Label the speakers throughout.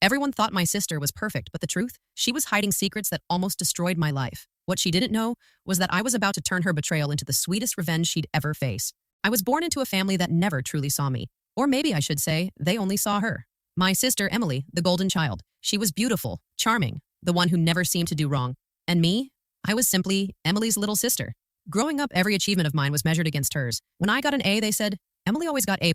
Speaker 1: Everyone thought my sister was perfect, but the truth, she was hiding secrets that almost destroyed my life. What she didn't know was that I was about to turn her betrayal into the sweetest revenge she'd ever face. I was born into a family that never truly saw me. Or maybe I should say, they only saw her. My sister, Emily, the golden child. She was beautiful, charming, the one who never seemed to do wrong. And me? I was simply Emily's little sister. Growing up, every achievement of mine was measured against hers. When I got an A, they said, Emily always got A+.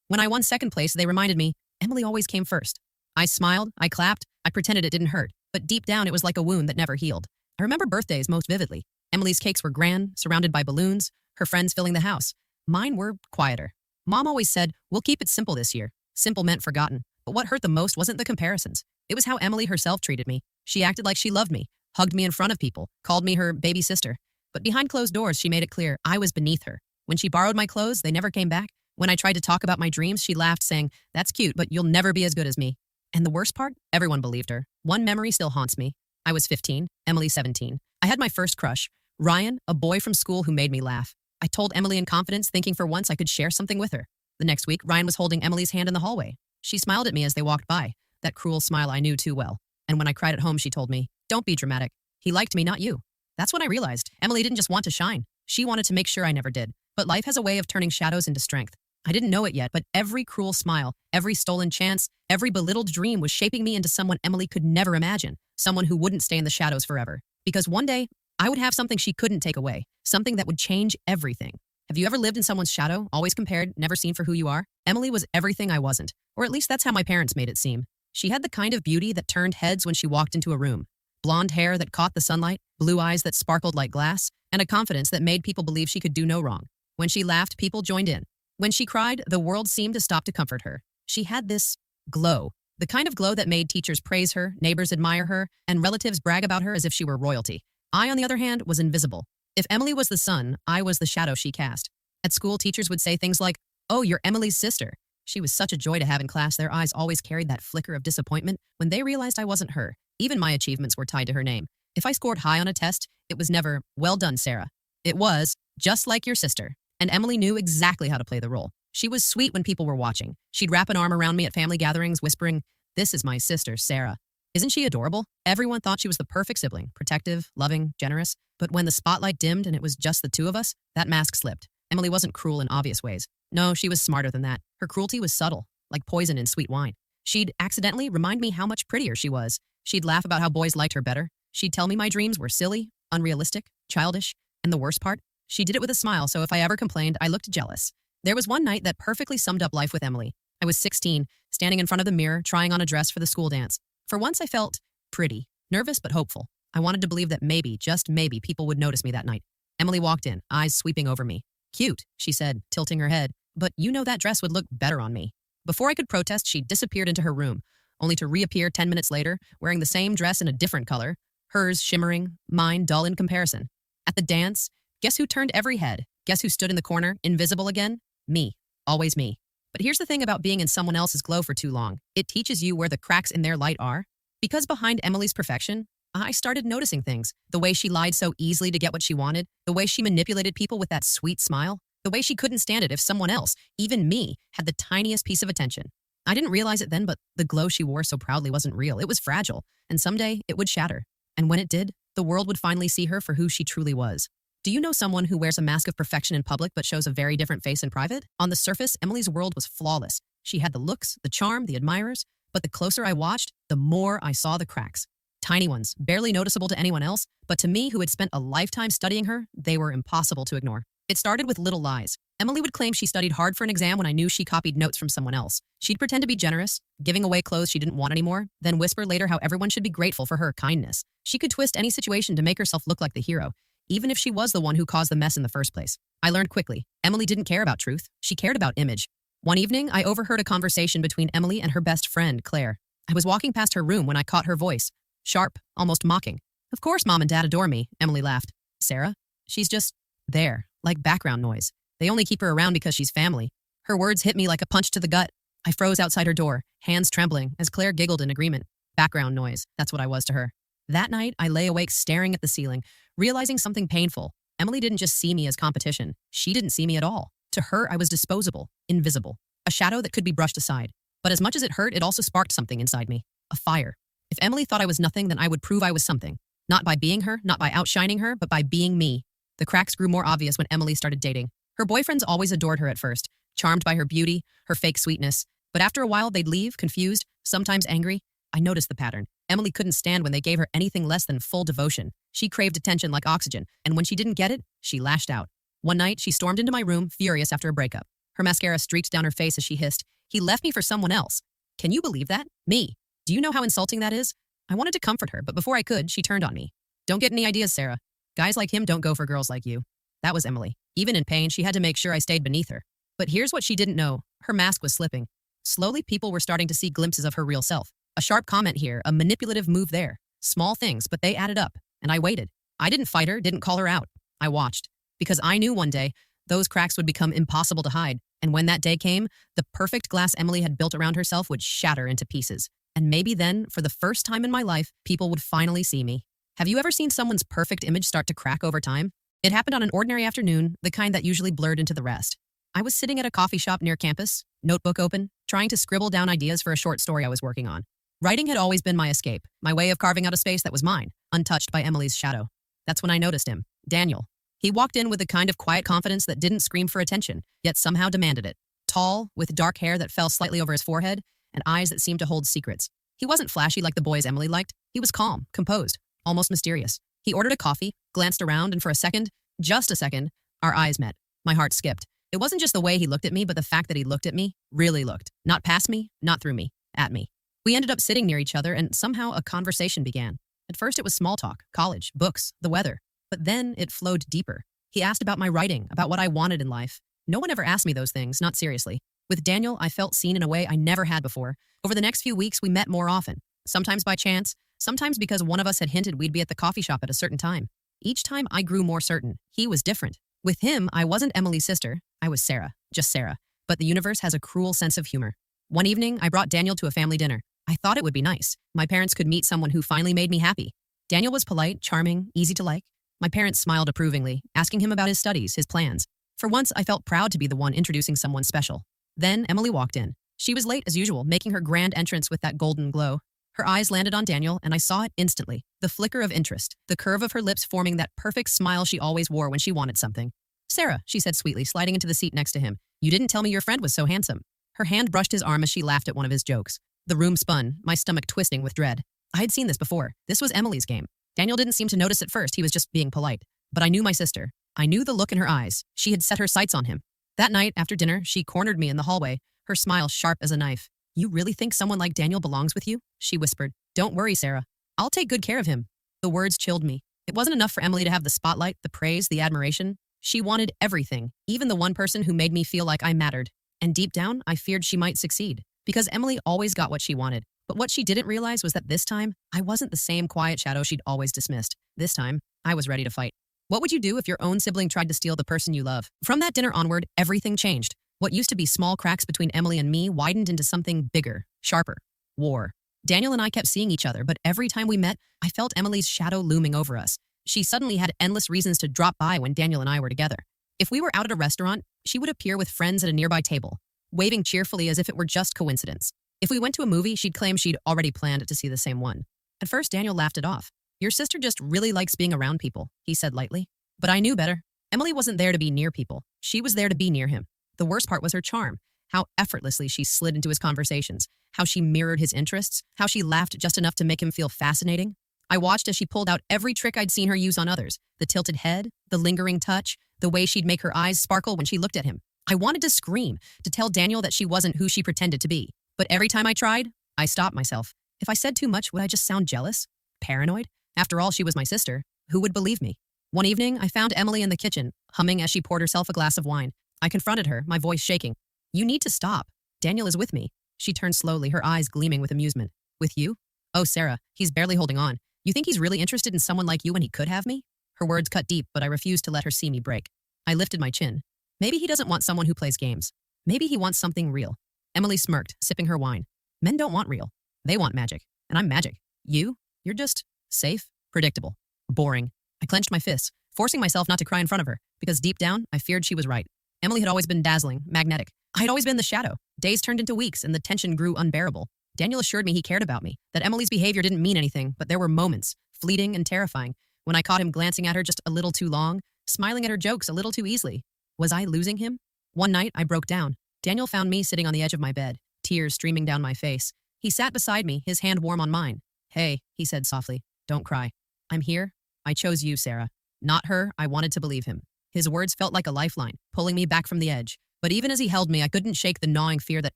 Speaker 1: When I won second place, they reminded me, Emily always came first. I smiled, I clapped, I pretended it didn't hurt, but deep down it was like a wound that never healed. I remember birthdays most vividly. Emily's cakes were grand, surrounded by balloons, her friends filling the house. Mine were quieter. Mom always said, we'll keep it simple this year. Simple meant forgotten. But what hurt the most wasn't the comparisons. It was how Emily herself treated me. She acted like she loved me, hugged me in front of people, called me her baby sister. But behind closed doors, she made it clear I was beneath her. When she borrowed my clothes, they never came back. When I tried to talk about my dreams, she laughed, saying, that's cute, but you'll never be as good as me. And the worst part? Everyone believed her. One memory still haunts me. I was 15, Emily 17. I had my first crush, Ryan, a boy from school who made me laugh. I told Emily in confidence, thinking for once I could share something with her. The next week, Ryan was holding Emily's hand in the hallway. She smiled at me as they walked by, that cruel smile I knew too well. And when I cried at home, she told me, don't be dramatic. He liked me, not you. That's when I realized Emily didn't just want to shine. She wanted to make sure I never did. But life has a way of turning shadows into strength. I didn't know it yet, but every cruel smile, every stolen chance, every belittled dream was shaping me into someone Emily could never imagine, someone who wouldn't stay in the shadows forever. Because one day, I would have something she couldn't take away, something that would change everything. Have you ever lived in someone's shadow, always compared, never seen for who you are? Emily was everything I wasn't, or at least that's how my parents made it seem. She had the kind of beauty that turned heads when she walked into a room. Blonde hair that caught the sunlight, blue eyes that sparkled like glass, and a confidence that made people believe she could do no wrong. When she laughed, people joined in. When she cried, the world seemed to stop to comfort her. She had this glow, the kind of glow that made teachers praise her, neighbors admire her, and relatives brag about her as if she were royalty. I, on the other hand, was invisible. If Emily was the sun, I was the shadow she cast. At school, teachers would say things like, oh, you're Emily's sister. She was such a joy to have in class. Their eyes always carried that flicker of disappointment when they realized I wasn't her. Even my achievements were tied to her name. If I scored high on a test, it was never, well done, Sarah. It was, just like your sister. And Emily knew exactly how to play the role. She was sweet when people were watching. She'd wrap an arm around me at family gatherings, whispering, this is my sister, Sarah. Isn't she adorable? Everyone thought she was the perfect sibling, protective, loving, generous. But when the spotlight dimmed and it was just the two of us, that mask slipped. Emily wasn't cruel in obvious ways. No, she was smarter than that. Her cruelty was subtle, like poison in sweet wine. She'd accidentally remind me how much prettier she was. She'd laugh about how boys liked her better. She'd tell me my dreams were silly, unrealistic, childish, and the worst part? She did it with a smile, so if I ever complained, I looked jealous. There was one night that perfectly summed up life with Emily. I was 16, standing in front of the mirror, trying on a dress for the school dance. For once, I felt pretty, nervous but hopeful. I wanted to believe that maybe, just maybe, people would notice me that night. Emily walked in, eyes sweeping over me. Cute, she said, tilting her head, but you know that dress would look better on me. Before I could protest, she disappeared into her room, only to reappear 10 minutes later, wearing the same dress in a different color, hers shimmering, mine dull in comparison. At the dance, guess who turned every head? Guess who stood in the corner, invisible again? Me. Always me. But here's the thing about being in someone else's glow for too long. It teaches you where the cracks in their light are. Because behind Emily's perfection, I started noticing things. The way she lied so easily to get what she wanted, the way she manipulated people with that sweet smile, the way she couldn't stand it if someone else, even me, had the tiniest piece of attention. I didn't realize it then, but the glow she wore so proudly wasn't real. It was fragile, and someday it would shatter. And when it did, the world would finally see her for who she truly was. Do you know someone who wears a mask of perfection in public but shows a very different face in private? On the surface, Emily's world was flawless. She had the looks, the charm, the admirers, but the closer I watched, the more I saw the cracks. Tiny ones, barely noticeable to anyone else, but to me who had spent a lifetime studying her, they were impossible to ignore. It started with little lies. Emily would claim she studied hard for an exam when I knew she copied notes from someone else. She'd pretend to be generous, giving away clothes she didn't want anymore, then whisper later how everyone should be grateful for her kindness. She could twist any situation to make herself look like the hero, even if she was the one who caused the mess in the first place. I learned quickly, Emily didn't care about truth. She cared about image. One evening, I overheard a conversation between Emily and her best friend, Claire. I was walking past her room when I caught her voice. Sharp, almost mocking. Of course Mom and Dad adore me, Emily laughed. Sarah? She's just there, like background noise. They only keep her around because she's family. Her words hit me like a punch to the gut. I froze outside her door, hands trembling, as Claire giggled in agreement. Background noise, that's what I was to her. That night, I lay awake staring at the ceiling, realizing something painful. Emily didn't just see me as competition. She didn't see me at all. To her, I was disposable, invisible, a shadow that could be brushed aside. But as much as it hurt, it also sparked something inside me. a fire. If Emily thought I was nothing, then I would prove I was something. Not by being her, not by outshining her, but by being me. The cracks grew more obvious when Emily started dating. Her boyfriends always adored her at first, charmed by her beauty, her fake sweetness. But after a while, they'd leave, confused, sometimes angry. I noticed the pattern. Emily couldn't stand when they gave her anything less than full devotion. She craved attention like oxygen, and when she didn't get it, she lashed out. One night, she stormed into my room, furious after a breakup. Her mascara streaked down her face as she hissed, "He left me for someone else." Can you believe that? Me. Do you know how insulting that is? I wanted to comfort her, but before I could, she turned on me. Don't get any ideas, Sarah. Guys like him don't go for girls like you. That was Emily. Even in pain, she had to make sure I stayed beneath her. But here's what she didn't know. Her mask was slipping. Slowly, people were starting to see glimpses of her real self. A sharp comment here, a manipulative move there. Small things, but they added up. And I waited. I didn't fight her, didn't call her out. I watched. Because I knew one day, those cracks would become impossible to hide. And when that day came, the perfect glass Emily had built around herself would shatter into pieces. And maybe then, for the first time in my life, people would finally see me. Have you ever seen someone's perfect image start to crack over time? It happened on an ordinary afternoon, the kind that usually blurred into the rest. I was sitting at a coffee shop near campus, notebook open, trying to scribble down ideas for a short story I was working on. Writing had always been my escape, my way of carving out a space that was mine, untouched by Emily's shadow. That's when I noticed him, Daniel. He walked in with a kind of quiet confidence that didn't scream for attention, yet somehow demanded it. Tall, with dark hair that fell slightly over his forehead, and eyes that seemed to hold secrets. He wasn't flashy like the boys Emily liked. He was calm, composed, almost mysterious. He ordered a coffee, glanced around, and for a second, just a second, our eyes met. My heart skipped. It wasn't just the way he looked at me, but the fact that he looked at me, really looked. Not past me, not through me, at me. We ended up sitting near each other, and somehow a conversation began. At first it was small talk, college, books, the weather. But then it flowed deeper. He asked about my writing, about what I wanted in life. No one ever asked me those things, not seriously. With Daniel, I felt seen in a way I never had before. Over the next few weeks, we met more often. Sometimes by chance, sometimes because one of us had hinted we'd be at the coffee shop at a certain time. Each time I grew more certain. He was different. With him, I wasn't Emily's sister. I was Sarah, just Sarah. But the universe has a cruel sense of humor. One evening, I brought Daniel to a family dinner. I thought it would be nice. My parents could meet someone who finally made me happy. Daniel was polite, charming, easy to like. My parents smiled approvingly, asking him about his studies, his plans. For once, I felt proud to be the one introducing someone special. Then Emily walked in. She was late as usual, making her grand entrance with that golden glow. Her eyes landed on Daniel, and I saw it instantly. The flicker of interest, the curve of her lips forming that perfect smile she always wore when she wanted something. "Sarah," she said sweetly, sliding into the seat next to him. "You didn't tell me your friend was so handsome." Her hand brushed his arm as she laughed at one of his jokes. The room spun, my stomach twisting with dread. I had seen this before. This was Emily's game. Daniel didn't seem to notice at first. He was just being polite. But I knew my sister. I knew the look in her eyes. She had set her sights on him. That night, after dinner, she cornered me in the hallway, her smile sharp as a knife. "You really think someone like Daniel belongs with you?" she whispered. "Don't worry, Sarah. I'll take good care of him." The words chilled me. It wasn't enough for Emily to have the spotlight, the praise, the admiration. She wanted everything, even the one person who made me feel like I mattered. And deep down, I feared she might succeed. Because Emily always got what she wanted. But what she didn't realize was that this time, I wasn't the same quiet shadow she'd always dismissed. This time, I was ready to fight. What would you do if your own sibling tried to steal the person you love? From that dinner onward, everything changed. What used to be small cracks between Emily and me widened into something bigger, sharper. War. Daniel and I kept seeing each other, but every time we met, I felt Emily's shadow looming over us. She suddenly had endless reasons to drop by when Daniel and I were together. If we were out at a restaurant, she would appear with friends at a nearby table, waving cheerfully as if it were just coincidence. If we went to a movie, she'd claim she'd already planned to see the same one. At first, Daniel laughed it off. "Your sister just really likes being around people," he said lightly. But I knew better. Emily wasn't there to be near people. She was there to be near him. The worst part was her charm, how effortlessly she slid into his conversations, how she mirrored his interests, how she laughed just enough to make him feel fascinating. I watched as she pulled out every trick I'd seen her use on others, the tilted head, the lingering touch, the way she'd make her eyes sparkle when she looked at him. I wanted to scream, to tell Daniel that she wasn't who she pretended to be. But every time I tried, I stopped myself. If I said too much, would I just sound jealous? Paranoid? After all, she was my sister. Who would believe me? One evening, I found Emily in the kitchen, humming as she poured herself a glass of wine. I confronted her, my voice shaking. "You need to stop. Daniel is with me." She turned slowly, her eyes gleaming with amusement. "With you? Oh, Sarah, he's barely holding on. You think he's really interested in someone like you when he could have me?" Her words cut deep, but I refused to let her see me break. I lifted my chin. Maybe he doesn't want someone who plays games. Maybe he wants something real. Emily smirked, sipping her wine. Men don't want real. They want magic. And I'm magic. You're just safe, predictable, boring. I clenched my fists, forcing myself not to cry in front of her, because deep down, I feared she was right. Emily had always been dazzling, magnetic. I had always been the shadow. Days turned into weeks, and the tension grew unbearable. Daniel assured me he cared about me, that Emily's behavior didn't mean anything, but there were moments, fleeting and terrifying, when I caught him glancing at her just a little too long, smiling at her jokes a little too easily. Was I losing him? One night, I broke down. Daniel found me sitting on the edge of my bed, tears streaming down my face. He sat beside me, his hand warm on mine. "Hey," he said softly, "don't cry. I'm here. I chose you, Sarah. Not her, I wanted to believe him." His words felt like a lifeline, pulling me back from the edge. But even as he held me, I couldn't shake the gnawing fear that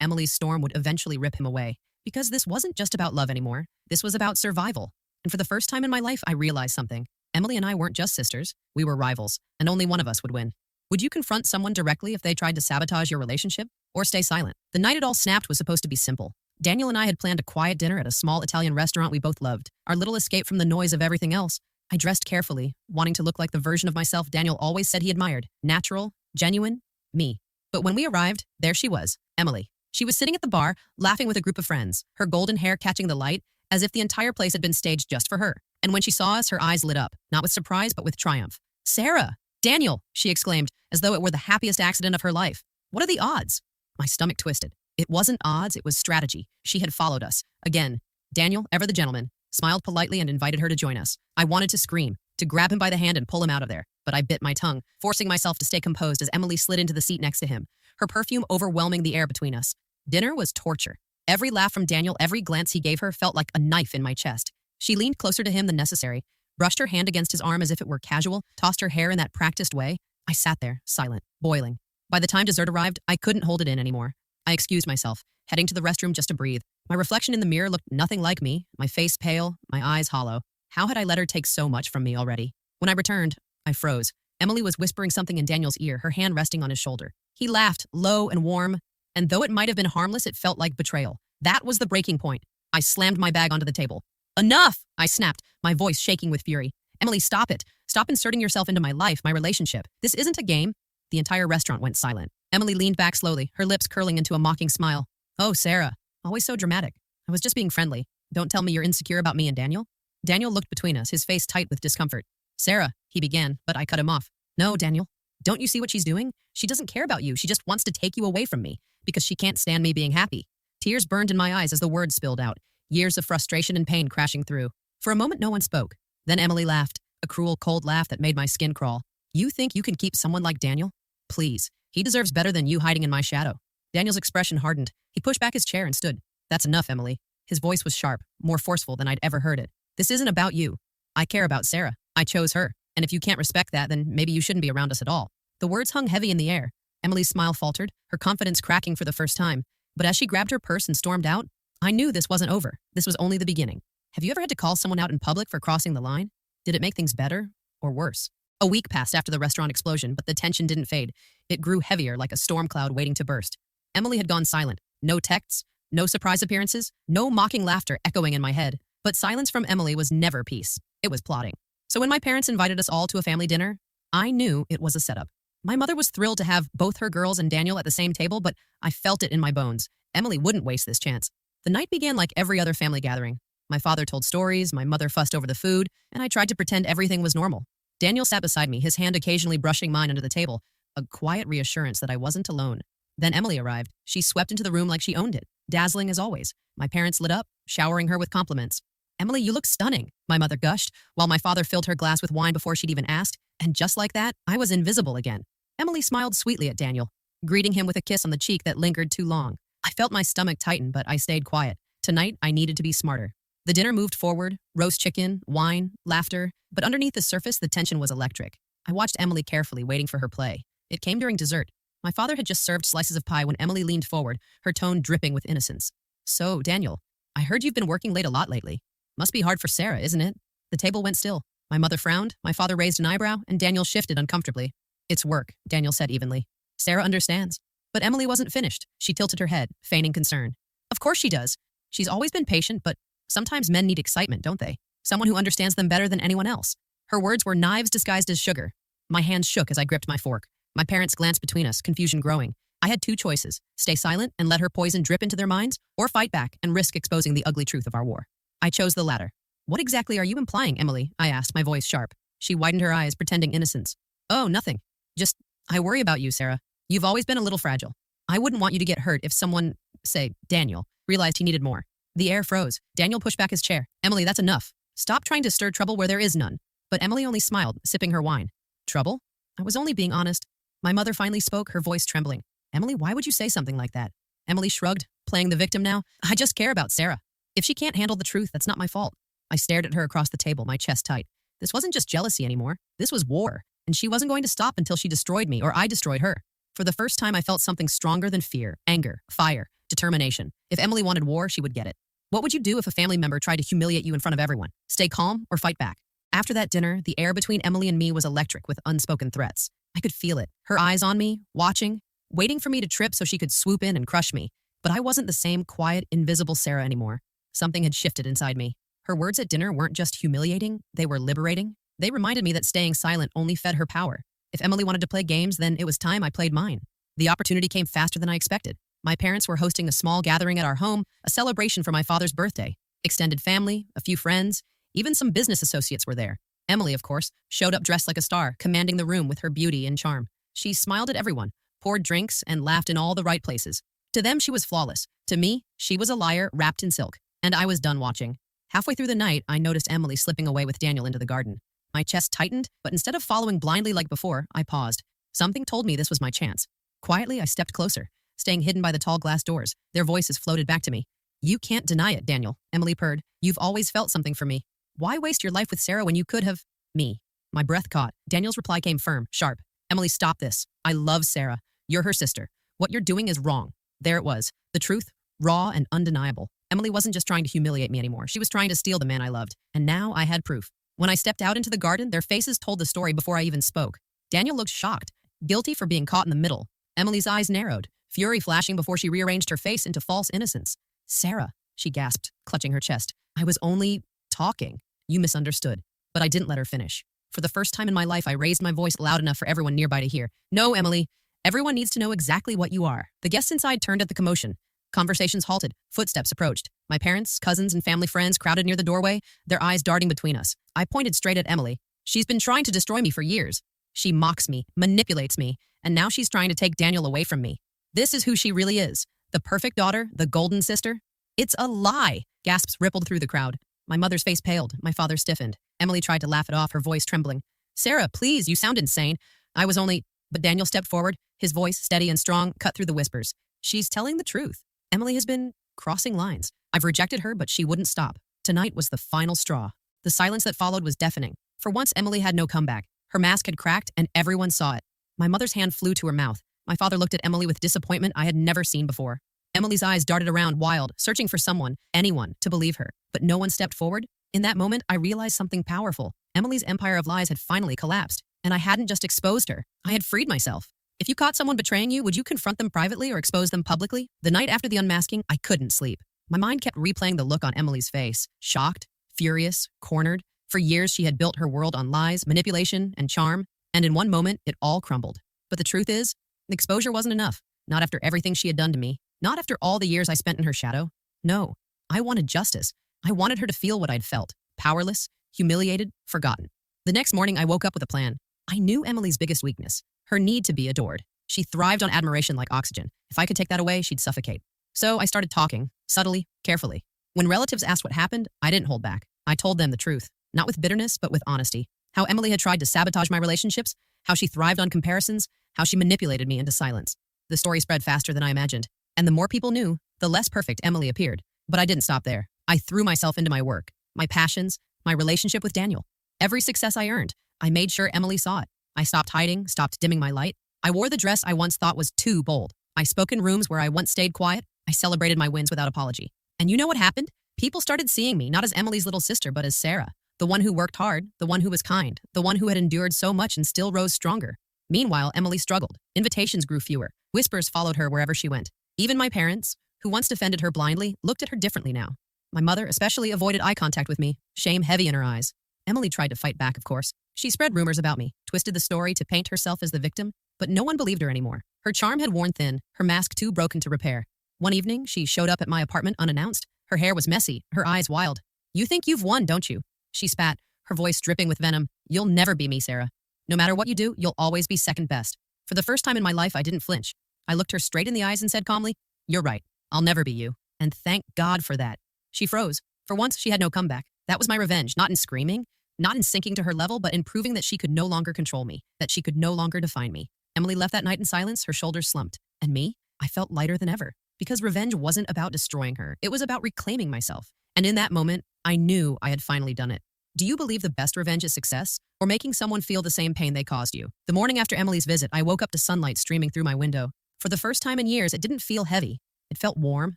Speaker 1: Emily's storm would eventually rip him away. Because this wasn't just about love anymore. This was about survival. And for the first time in my life, I realized something. Emily and I weren't just sisters. We were rivals, and only one of us would win. Would you confront someone directly if they tried to sabotage your relationship? Or stay silent? The night it all snapped was supposed to be simple. Daniel and I had planned a quiet dinner at a small Italian restaurant we both loved, our little escape from the noise of everything else. I dressed carefully, wanting to look like the version of myself Daniel always said he admired. Natural, genuine, me. But when we arrived, there she was, Emily. She was sitting at the bar, laughing with a group of friends, her golden hair catching the light, as if the entire place had been staged just for her. And when she saw us, her eyes lit up, not with surprise, but with triumph. "Sarah! Daniel!" she exclaimed, as though it were the happiest accident of her life. "What are the odds?" My stomach twisted. It wasn't odds, it was strategy. She had followed us. Again. Daniel, ever the gentleman, smiled politely and invited her to join us. I wanted to scream, to grab him by the hand and pull him out of there, but I bit my tongue, forcing myself to stay composed as Emily slid into the seat next to him, her perfume overwhelming the air between us. Dinner was torture. Every laugh from Daniel, every glance he gave her felt like a knife in my chest. She leaned closer to him than necessary, brushed her hand against his arm as if it were casual, tossed her hair in that practiced way. I sat there, silent, boiling. By the time dessert arrived, I couldn't hold it in anymore. I excused myself, heading to the restroom just to breathe. My reflection in the mirror looked nothing like me, my face pale, my eyes hollow. How had I let her take so much from me already? When I returned, I froze. Emily was whispering something in Daniel's ear, her hand resting on his shoulder. He laughed, low and warm, and though it might have been harmless, it felt like betrayal. That was the breaking point. I slammed my bag onto the table. "Enough!" I snapped, my voice shaking with fury. "Emily, stop it. Stop inserting yourself into my life, my relationship. This isn't a game." The entire restaurant went silent. Emily leaned back slowly, her lips curling into a mocking smile. "Oh, Sarah, always so dramatic. I was just being friendly. Don't tell me you're insecure about me and Daniel." Daniel looked between us, his face tight with discomfort. "Sarah," he began, but I cut him off. "No, Daniel. Don't you see what she's doing? She doesn't care about you. She just wants to take you away from me because she can't stand me being happy." Tears burned in my eyes as the words spilled out, years of frustration and pain crashing through. For a moment, no one spoke. Then Emily laughed, a cruel, cold laugh that made my skin crawl. "You think you can keep someone like Daniel? Please. He deserves better than you hiding in my shadow." Daniel's expression hardened. He pushed back his chair and stood. "That's enough, Emily." His voice was sharp, more forceful than I'd ever heard it. "This isn't about you. I care about Sarah. I chose her. And if you can't respect that, then maybe you shouldn't be around us at all." The words hung heavy in the air. Emily's smile faltered, her confidence cracking for the first time. But as she grabbed her purse and stormed out, I knew this wasn't over. This was only the beginning. Have you ever had to call someone out in public for crossing the line? Did it make things better or worse? A week passed after the restaurant explosion, but the tension didn't fade. It grew heavier, like a storm cloud waiting to burst. Emily had gone silent. No texts, no surprise appearances, no mocking laughter echoing in my head. But silence from Emily was never peace. It was plotting. So when my parents invited us all to a family dinner, I knew it was a setup. My mother was thrilled to have both her girls and Daniel at the same table, but I felt it in my bones. Emily wouldn't waste this chance. The night began like every other family gathering. My father told stories, my mother fussed over the food, and I tried to pretend everything was normal. Daniel sat beside me, his hand occasionally brushing mine under the table, a quiet reassurance that I wasn't alone. Then Emily arrived. She swept into the room like she owned it, dazzling as always. My parents lit up, showering her with compliments. "Emily, you look stunning," my mother gushed, while my father filled her glass with wine before she'd even asked, and just like that, I was invisible again. Emily smiled sweetly at Daniel, greeting him with a kiss on the cheek that lingered too long. I felt my stomach tighten, but I stayed quiet. Tonight, I needed to be smarter. The dinner moved forward, roast chicken, wine, laughter, but underneath the surface, the tension was electric. I watched Emily carefully, waiting for her play. It came during dessert. My father had just served slices of pie when Emily leaned forward, her tone dripping with innocence. "So, Daniel, I heard you've been working late a lot lately. Must be hard for Sarah, isn't it?" The table went still. My mother frowned, my father raised an eyebrow, and Daniel shifted uncomfortably. "It's work," Daniel said evenly. "Sarah understands." But Emily wasn't finished. She tilted her head, feigning concern. "Of course she does. She's always been patient, but sometimes men need excitement, don't they? Someone who understands them better than anyone else." Her words were knives disguised as sugar. My hands shook as I gripped my fork. My parents glanced between us, confusion growing. I had two choices: stay silent and let her poison drip into their minds, or fight back and risk exposing the ugly truth of our war. I chose the latter. "What exactly are you implying, Emily?" I asked, my voice sharp. She widened her eyes, pretending innocence. "Oh, nothing. Just, I worry about you, Sarah. You've always been a little fragile. I wouldn't want you to get hurt if someone, say, Daniel, realized he needed more. The air froze. Daniel pushed back his chair. Emily, that's enough. Stop trying to stir trouble where there is none. But Emily only smiled, sipping her wine. Trouble? I was only being honest. My mother finally spoke, her voice trembling. Emily, why would you say something like that? Emily shrugged, playing the victim now. I just care about Sarah. If she can't handle the truth, that's not my fault. I stared at her across the table, my chest tight. This wasn't just jealousy anymore. This was war, and she wasn't going to stop until she destroyed me or I destroyed her. For the first time, I felt something stronger than fear, anger, fire, determination. If Emily wanted war, she would get it. What would you do if a family member tried to humiliate you in front of everyone? Stay calm or fight back? After that dinner, the air between Emily and me was electric with unspoken threats. I could feel it. Her eyes on me, watching, waiting for me to trip so she could swoop in and crush me. But I wasn't the same quiet, invisible Sarah anymore. Something had shifted inside me. Her words at dinner weren't just humiliating, they were liberating. They reminded me that staying silent only fed her power. If Emily wanted to play games, then it was time I played mine. The opportunity came faster than I expected. My parents were hosting a small gathering at our home, a celebration for my father's birthday. Extended family, a few friends, even some business associates were there. Emily, of course, showed up dressed like a star, commanding the room with her beauty and charm. She smiled at everyone, poured drinks, and laughed in all the right places. To them, she was flawless. To me, she was a liar wrapped in silk. And I was done watching. Halfway through the night, I noticed Emily slipping away with Daniel into the garden. My chest tightened, but instead of following blindly like before, I paused. Something told me this was my chance. Quietly, I stepped closer, staying hidden by the tall glass doors. Their voices floated back to me. You can't deny it, Daniel, Emily purred. You've always felt something for me. Why waste your life with Sarah when you could have... Me. My breath caught. Daniel's reply came firm, sharp. Emily, stop this. I love Sarah. You're her sister. What you're doing is wrong. There it was. The truth, raw and undeniable. Emily wasn't just trying to humiliate me anymore. She was trying to steal the man I loved. And now I had proof. When I stepped out into the garden, their faces told the story before I even spoke. Daniel looked shocked, guilty for being caught in the middle. Emily's eyes narrowed, fury flashing before she rearranged her face into false innocence. Sarah, she gasped, clutching her chest. I was only talking. You misunderstood. But I didn't let her finish. For the first time in my life, I raised my voice loud enough for everyone nearby to hear. No, Emily. Everyone needs to know exactly what you are. The guests inside turned at the commotion. Conversations halted. Footsteps approached. My parents, cousins, and family friends crowded near the doorway, their eyes darting between us. I pointed straight at Emily. She's been trying to destroy me for years. She mocks me, manipulates me, and now she's trying to take Daniel away from me. This is who she really is. The perfect daughter, the golden sister. It's a lie. Gasps rippled through the crowd. My mother's face paled. My father stiffened. Emily tried to laugh it off, her voice trembling. Sarah, please, you sound insane. I was only... But Daniel stepped forward, his voice, steady and strong, cut through the whispers. She's telling the truth. Emily has been crossing lines. I've rejected her, but she wouldn't stop. Tonight was the final straw. The silence that followed was deafening. For once, Emily had no comeback. Her mask had cracked, and everyone saw it. My mother's hand flew to her mouth. My father looked at Emily with disappointment I had never seen before. Emily's eyes darted around wild, searching for someone, anyone, to believe her. But no one stepped forward. In that moment, I realized something powerful. Emily's empire of lies had finally collapsed, and I hadn't just exposed her. I had freed myself. If you caught someone betraying you, would you confront them privately or expose them publicly? The night after the unmasking, I couldn't sleep. My mind kept replaying the look on Emily's face. Shocked, furious, cornered. For years, she had built her world on lies, manipulation, and charm, and in one moment, it all crumbled. But the truth is, exposure wasn't enough. Not after everything she had done to me. Not after all the years I spent in her shadow. No, I wanted justice. I wanted her to feel what I'd felt. Powerless, humiliated, forgotten. The next morning, I woke up with a plan. I knew Emily's biggest weakness. Her need to be adored. She thrived on admiration like oxygen. If I could take that away, she'd suffocate. So I started talking, subtly, carefully. When relatives asked what happened, I didn't hold back. I told them the truth. Not with bitterness, but with honesty. How Emily had tried to sabotage my relationships, how she thrived on comparisons, how she manipulated me into silence. The story spread faster than I imagined. And the more people knew, the less perfect Emily appeared. But I didn't stop there. I threw myself into my work, my passions, my relationship with Daniel. Every success I earned, I made sure Emily saw it. I stopped hiding, stopped dimming my light. I wore the dress I once thought was too bold. I spoke in rooms where I once stayed quiet. I celebrated my wins without apology. And you know what happened? People started seeing me not as Emily's little sister, but as Sarah. The one who worked hard, the one who was kind, the one who had endured so much and still rose stronger. Meanwhile, Emily struggled. Invitations grew fewer. Whispers followed her wherever she went. Even my parents, who once defended her blindly, looked at her differently now. My mother especially avoided eye contact with me, shame heavy in her eyes. Emily tried to fight back, of course. She spread rumors about me, twisted the story to paint herself as the victim, but no one believed her anymore. Her charm had worn thin, her mask too broken to repair. One evening, she showed up at my apartment unannounced. Her hair was messy, her eyes wild. You think you've won, don't you? She spat, her voice dripping with venom. You'll never be me, Sarah. No matter what you do, you'll always be second best. For the first time in my life, I didn't flinch. I looked her straight in the eyes and said calmly, You're right. I'll never be you. And thank God for that. She froze. For once, she had no comeback. That was my revenge, not in screaming, not in sinking to her level, but in proving that she could no longer control me, that she could no longer define me. Emily left that night in silence, her shoulders slumped. And me? I felt lighter than ever. Because revenge wasn't about destroying her. It was about reclaiming myself. And in that moment, I knew I had finally done it. Do you believe the best revenge is success, or making someone feel the same pain they caused you? The morning after Emily's visit, I woke up to sunlight streaming through my window. For the first time in years, it didn't feel heavy. It felt warm,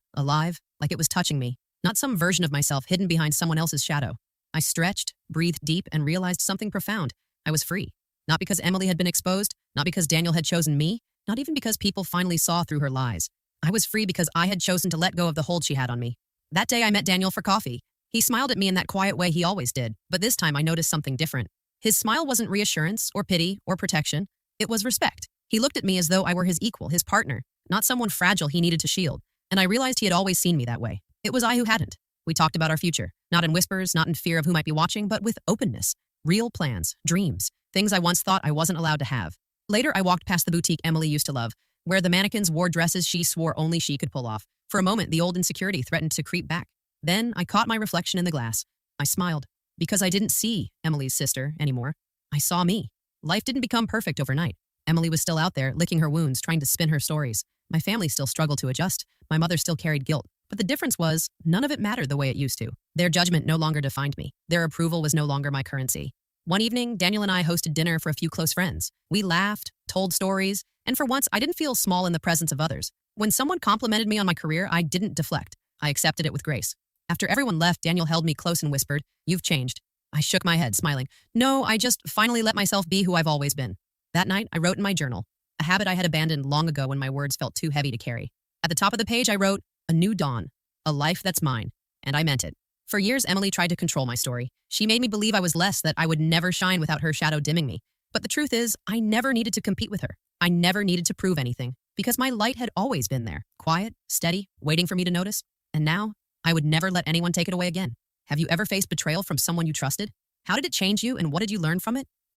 Speaker 1: alive, like it was touching me, not some version of myself hidden behind someone else's shadow. I stretched, breathed deep, and realized something profound. I was free. Not because Emily had been exposed, not because Daniel had chosen me, not even because people finally saw through her lies. I was free because I had chosen to let go of the hold she had on me. That day I met Daniel for coffee. He smiled at me in that quiet way he always did, but this time I noticed something different. His smile wasn't reassurance or pity or protection. It was respect. He looked at me as though I were his equal, his partner, not someone fragile he needed to shield, and I realized he had always seen me that way. It was I who hadn't. We talked about our future, not in whispers, not in fear of who might be watching, but with openness. Real plans, dreams, things I once thought I wasn't allowed to have. Later, I walked past the boutique Emily used to love, where the mannequins wore dresses she swore only she could pull off. For a moment, the old insecurity threatened to creep back. Then I caught my reflection in the glass. I smiled, because I didn't see Emily's sister anymore. I saw me. Life didn't become perfect overnight. Emily was still out there, licking her wounds, trying to spin her stories. My family still struggled to adjust. My mother still carried guilt. But the difference was, none of it mattered the way it used to. Their judgment no longer defined me. Their approval was no longer my currency. One evening, Daniel and I hosted dinner for a few close friends. We laughed, told stories, and for once, I didn't feel small in the presence of others. When someone complimented me on my career, I didn't deflect. I accepted it with grace. After everyone left, Daniel held me close and whispered, "You've changed." I shook my head, smiling. "No, I just finally let myself be who I've always been." That night, I wrote in my journal, a habit I had abandoned long ago when my words felt too heavy to carry. At the top of the page, I wrote, "A new dawn, a life that's mine," and I meant it. For years, Emily tried to control my story. She made me believe I was less, that I would never shine without her shadow dimming me. But the truth is, I never needed to compete with her. I never needed to prove anything, because my light had always been there, quiet, steady, waiting for me to notice. And now, I would never let anyone take it away again. Have you ever faced betrayal from someone you trusted? How did it change you, and what did you learn from it?